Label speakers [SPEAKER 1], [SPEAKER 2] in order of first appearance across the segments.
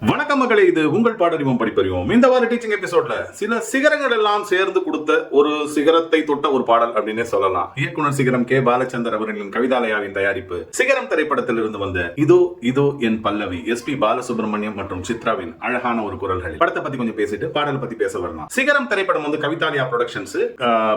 [SPEAKER 1] வணக்கம் மக்களே, இது உங்கள் பாடறிவோம் படிப்பறிவோம். இந்த வார டீச்சிங் எபிசோட்ல சில சிகரங்கள் எல்லாம் சேர்ந்து கொடுத்த ஒரு சிகரத்தை தொட்ட ஒரு பாடல் அப்படின்னே சொல்லலாம். இயக்குனர் சிகரம் கே பாலச்சந்தர் அவர்களின் கவிதாலயாவின் தயாரிப்பு சிகரம் திரைப்படத்தில் இருந்து வந்த இதோ இதோ என் பல்லவி எஸ்பி பாலசுப்ரமணியம் மற்றும் சித்ராவின் அழகான ஒரு குரல்கள். படத்தை பத்தி கொஞ்சம் பேசிட்டு பாடல் பத்தி பேச வரலாம். சிகரம் திரைப்படம் வந்து கவிதாலயா ப்ரொடக்ஷன்ஸ்.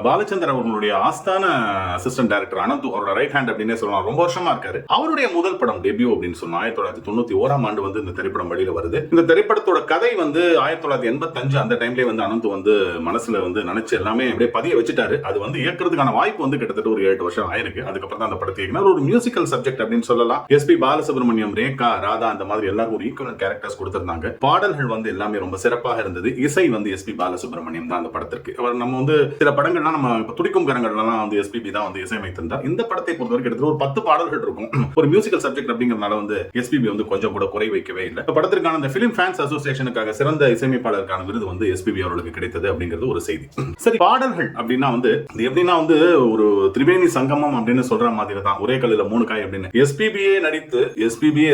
[SPEAKER 1] பாலச்சந்தர் அவர்களுடைய ஆஸ்தான அசிஸ்டன்ட் டைரக்டர் அனந்து அவரோட ரைட் ஹேண்ட் அப்படின்னே சொல்லலாம். ரொம்ப வருஷமா இருக்காரு. அவருடைய முதல் படம் டெபியூ அப்படின்னு சொன்னா 1991 ஆண்டு வந்து இந்த திரைப்படம் வெளியில வருது. இந்த திரைப்படத்தோட கதை வந்து 1985 அந்த டைம்ல வந்து அனந்த் வந்து மனசுல வந்து நினைச்சு எல்லாமே அப்படியே பதிய வச்சுட்டாரு. அது வந்து இயக்கிறதுக்கான வாய்ப்பு வந்து கிட்டத்தட்ட ஒரு 7 வருஷம் ஆயிருக்கு. அதுக்கப்புறம் தான் அந்த படத்தை இயக்கினார். ஒரு மியூசிக்கல் சப்ஜெக்ட் அப்படின்னு சொல்லலாம். எஸ்பி பாலசுப்ரமணியம், ரேகா, ராதா அந்த மாதிரி எல்லாரும் ஒரு ஈக்குவல் கேரக்டர்ஸ் கொடுத்திருந்தாங்க. பாடல்கள் வந்து எல்லாமே ரொம்ப சிறப்பாக இருந்தது. இசை வந்து எஸ்பி பாலசுப்ரமணியம் தான் அந்த படத்திற்கு. நம்ம வந்து சில படங்கள்லாம் நம்ம துடிக்கும் கரங்கள்லாம் வந்து எஸ்பிபி தான் வந்து இசையமைத்திருந்தார். இந்த படத்தை பொறுத்தவரை கிட்டத்தட்ட ஒரு 10 பாடல்கள் இருக்கும். ஒரு மியூசிக்கல் சப்ஜெக்ட் அப்படிங்கறதுனால வந்து எஸ்பிபி வந்து கொஞ்சம் கூட குறை வைக்கவே இல்லை. படத்திற்கான அந்த பிலிம் ஃபேன்ஸ் அசோசியேஷனுக்காக சிறந்த இசையமைப்பாளருக்கான விருது வந்து எஸ்பிபி அவர்களுக்கு கிடைத்தது அப்படிங்கிறது ஒரு செய்தி. சரி, பாடல்கள் அப்படின்னா வந்து எப்படின்னா வந்து ஒரு திரிவேணி சங்கமம் அப்படின்னு சொல்ற மாதிரி தான். ஒரே கல்லுல 3 காய் அப்படின்னு எஸ்பிபியே நடித்து எஸ்பிபியே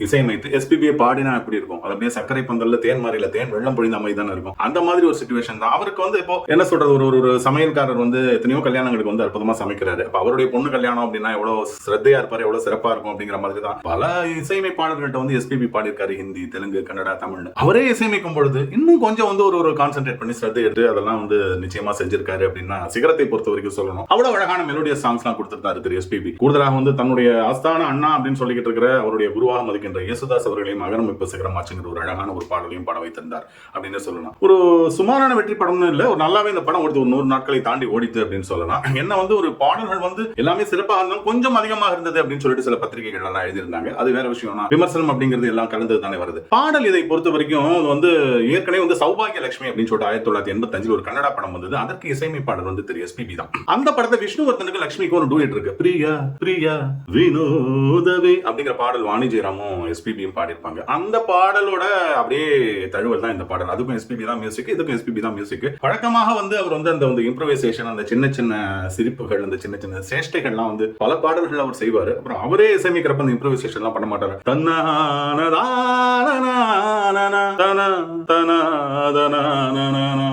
[SPEAKER 1] இசையமைத்து எஸ்பிபியை பாடினா எப்படி இருக்கும்? அது அப்படியே சர்க்கரை பந்தல்ல தேன் மாறில தேன் வெள்ளம் பொழிந்த மாதிரி தானே இருக்கும். அந்த மாதிரி ஒரு சிச்சுவேஷன் தான். அவருக்கு வந்து இப்போ என்ன சொல்றது, ஒரு சமையல்காரர் வந்து எத்தனையோ கல்யாணங்களுக்கு வந்து அற்புதமா சமைக்கிறாரு. அப்ப அவருடைய பொண்ணு கல்யாணம் அப்படின்னா எவ்வளவு சிரத்தையா இருப்பாரு, எவ்வளவு சிறப்பா இருக்கும் அப்படிங்கிற மாதிரி தான் பல இசையமைப்பாளர்கள்ட்ட வந்து எஸ்பிபி பாடியிருக்காரு. ஹிந்தி, தெலுங்கு, கன்னடா, தமிழ். அவரே இசையமைக்கும் பொழுது இன்னும் கொஞ்சம் வந்து ஒரு கான்சென்ட்ரேட் பண்ணி ஸ்ரத்தை எடுத்து அதெல்லாம் வந்து நிச்சயமா செஞ்சிருக்காரு அப்படின்னா சிகரத்தை பொறுத்த வரைக்கும் சொல்லணும். அவ்வளவு அழகான மெலோடியஸ் சாங்ஸ் எல்லாம் கொடுத்திருந்தாரு திரு எஸ்பிபி. கூடுதலாக வந்து தன்னுடைய ஆஸ்தான அண்ணா அப்படின்னு சொல்லிக்கிட்டு இருக்கிற அவருடைய குருவாக மதிக்கின்ற இயேசுதாஸ் அவர்களையும் அகரம் இப்ப சிகரம் ஆச்சுங்கிற ஒரு அழகான ஒரு பாடலையும் பாட வைத்திருந்தார் அப்படின்னு சொல்லலாம். ஒரு சுமாரான வெற்றி படம்னு இல்ல, ஒரு நல்லாவே இந்த படம் ஒரு 100 நாட்களை தாண்டி ஓடித்து அப்படின்னு சொல்லலாம். என்ன வந்து ஒரு பாடல்கள் வந்து எல்லாமே சிறப்பாக இருந்தாலும் கொஞ்சம் அதிகமாக இருந்தது அப்படின்னு சொல்லிட்டு சில பத்திரிகைகள் எல்லாம் எழுதியிருந்தாங்க. அது வேற விஷயம். விமர்சனம் அப்படிங்கிறது எல்லாம் கலந்தது தானே வருது. பாடல் இதை பொறுத்த வரைக்கும் வந்து ஏற்கனவே வந்து சௌபாகிய லட்சுமி அப்படின்னு சொல்லிட்டு 1985 ஒரு கன்னடா படம் வந்தது. அதற்கு இசையமைப்பாளர் வந்து திரு எஸ்பிபி தான். அந்த படத்தை விஷ்ணுவர்தனுக்கு லட்சுமிக்கு ஒரு டூயட் இருக்கு. பிரியா பிரியா வினோதவே அப்படிங்கிற பாடல் வாணி ஜெயராமும் எஸ்பிபியும் பாடியிருப்பாங்க. அந்த பாடலோட அப்படியே தழுவல் தான் இந்த பாடல். அதுக்கும் எஸ்பிபி தான் மியூசிக், இதுக்கும் எஸ்பிபி தான் மியூசிக். பழக்கமாக வந்து அவர் வந்து அந்த இம்ப்ரோவைசேஷன், அந்த சின்ன சின்ன சிரிப்புகள், அந்த சின்ன சின்ன சேஷ்டைகள்லாம் வந்து பல பாடல்கள் அவர் செய்வார். அப்புறம் அவரே இசையமைக்கிறப்ப அந்த இம்ப்ரோவைசேஷன் எல்லாம் பண்ண மாட்டாரு.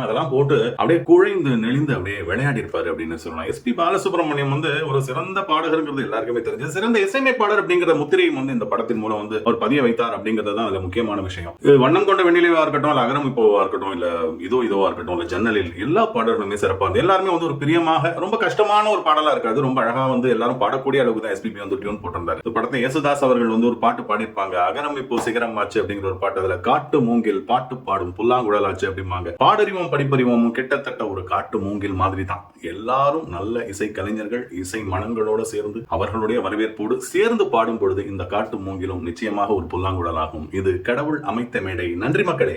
[SPEAKER 1] அதெல்லாம் போட்டு அப்படியே குழைந்து நெளிந்து அப்படியே விளையாடி இருப்பாரு அப்படின்னு சொல்லலாம். எஸ்பி பாலசுப்ரமணியம் வந்து ஒரு சிறந்த பாடகர்ங்கிறது எல்லாருக்குமே தெரிஞ்சது. சிறந்த இசையமைப்பாளர் அப்படிங்கிற முத்திரையும் வந்து இந்த படத்தின் மூலம் வந்து அவர் பதிய வைத்தார் அப்படிங்கிறது தான் அதுல முக்கியமான விஷயம். வண்ணம் கொண்ட வெண்ணிலவா இருக்கட்டும், இல்ல அகரம் இப்போவா இருக்கட்டும், இல்ல இதுவா இருக்கட்டும், இல்ல ஜன்னலில், எல்லா பாடல்களுமே சிறப்பா இருந்து எல்லாருமே வந்து ஒரு பிரியமாக, ரொம்ப கஷ்டமான ஒரு பாடலா இருக்காது, ரொம்ப அழகா வந்து எல்லாரும் பாடக்கூடிய அளவுக்கு தான் எஸ்பிபி வந்து டியூன் போட்டிருந்தாரு. இந்த படத்தை இயேசுதாஸ் அவர்கள் வந்து ஒரு பாட்டு பாடியிருப்பாங்க. அகரம் இப்போ சிகரம் ஆச்சு அப்படிங்கிற ஒரு பாட்டு. அதுல காட்டு மூங்கில் பாட்டு பாடும் புல்லாங்குழலாச்சு அப்படிம்பாங்க. பாடறிவோம் படிப்பறிவோம் கிட்டத்தட்ட ஒரு காட்டு மூங்கில் மாதிரி தான். எல்லாரும் நல்ல இசை கலைஞர்கள் இசை மனங்களோட சேர்ந்து அவர்களுடைய வரவேற்போடு சேர்ந்து பாடும் பொழுது இந்த காட்டு மூங்கிலும் நிச்சயமாக ஒரு புல்லாங்குழலாகும். இது கடவுள் அமைத்த மேடை. நன்றி மக்களே.